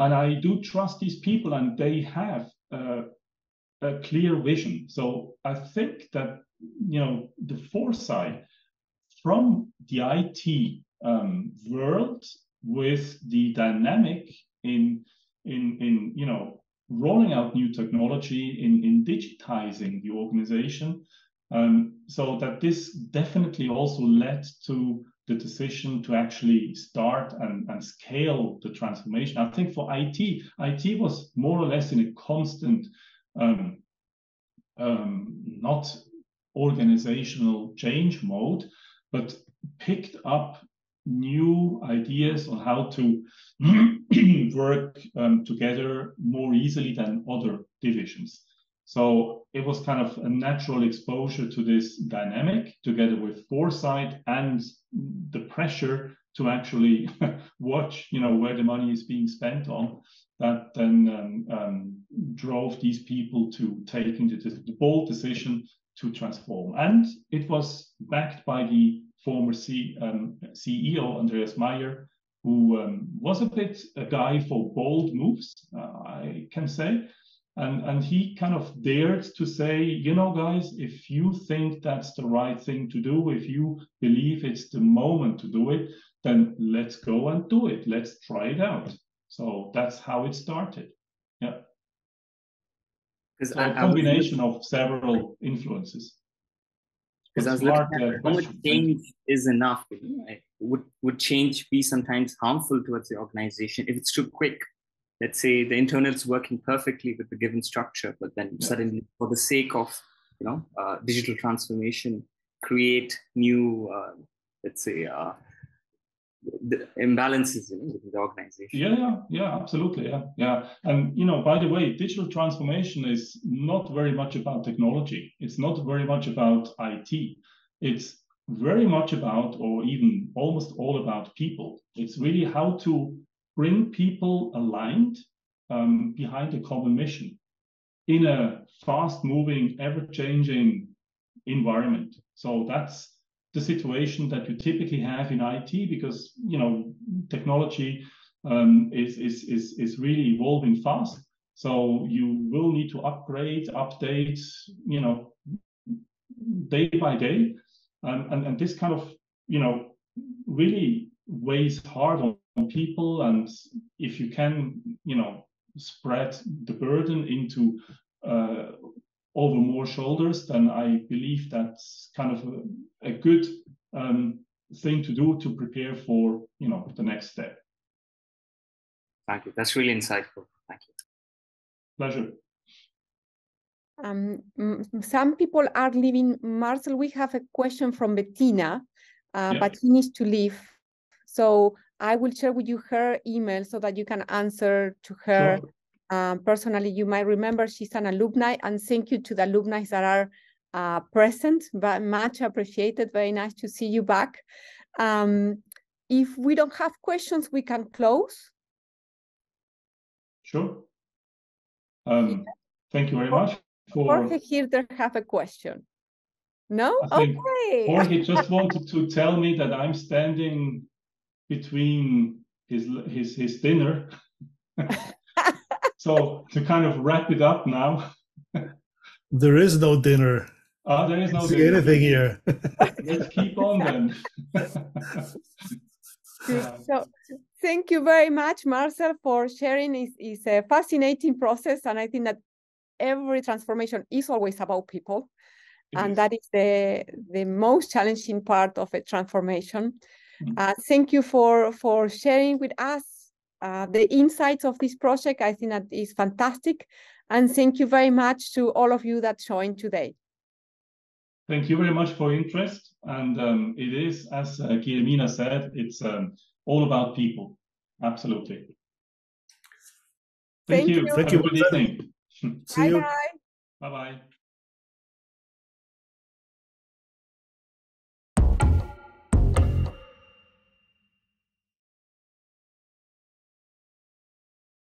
And I do trust these people, and they have a clear vision. So I think that, the foresight from the IT world, with the dynamic in rolling out new technology, in digitizing the organization, so that this definitely also led to the decision to actually start and scale the transformation. I think for IT was more or less in a constant, not organizational change mode, but picked up new ideas on how to work together more easily than other divisions. So it was kind of a natural exposure to this dynamic, together with foresight and the pressure to actually watch, where the money is being spent on, that then drove these people to taking the bold decision to transform. And it was backed by the former CEO, Andreas Meyer, who was a bit a guy for bold moves, I can say. And he kind of dared to say, guys, if you think that's the right thing to do, if you believe it's the moment to do it, then let's go and do it. Let's try it out. So that's how it started. Yeah. So a combination of several influences. Because I was looking at how much change is enough. Right? Would change be sometimes harmful towards the organization if it's too quick? Let's say the internal's working perfectly with the given structure, but then suddenly, for the sake of digital transformation, create new, let's say, the imbalances in the organization. Yeah, absolutely. Yeah. And by the way, digital transformation is not very much about technology. It's not very much about IT. It's very much about, or even almost all about people. It's really how to bring people aligned behind a common mission in a fast-moving, ever-changing environment. So that's the situation that you typically have in IT, because technology is really evolving fast. So you will need to upgrade, update, day by day, and this kind of really weighs hard on people. And if you can spread the burden into over more shoulders, then I believe that's kind of a good thing to do to prepare for the next step. Thank you. That's really insightful. Thank you. Pleasure. Some people are leaving. Marcel, we have a question from Bettina, but he needs to leave. So I will share with you her email so that you can answer to her. Sure. Personally, you might remember she's an alumni, and thank you to the alumni that are present, but much appreciated. Very nice to see you back. If we don't have questions, we can close. Sure. Thank you very much. Jorge here, there have a question. No? I think okay. Jorge just wanted to tell me that I'm standing between his dinner. So to kind of wrap it up now. There is no dinner. There is no see dinner. Anything here. Let's keep on then. So thank you very much, Marcel, for sharing. It's a fascinating process, and I think that every transformation is always about people, and that is the most challenging part of a transformation. Thank you for sharing with us the insights of this project. I think that is fantastic, and thank you very much to all of you that joined today. Thank you very much for your interest, and it is, as Guillermina said, it's all about people. Absolutely. Thank you. Thank you. Have a good evening. See you. Bye-bye. Bye-bye.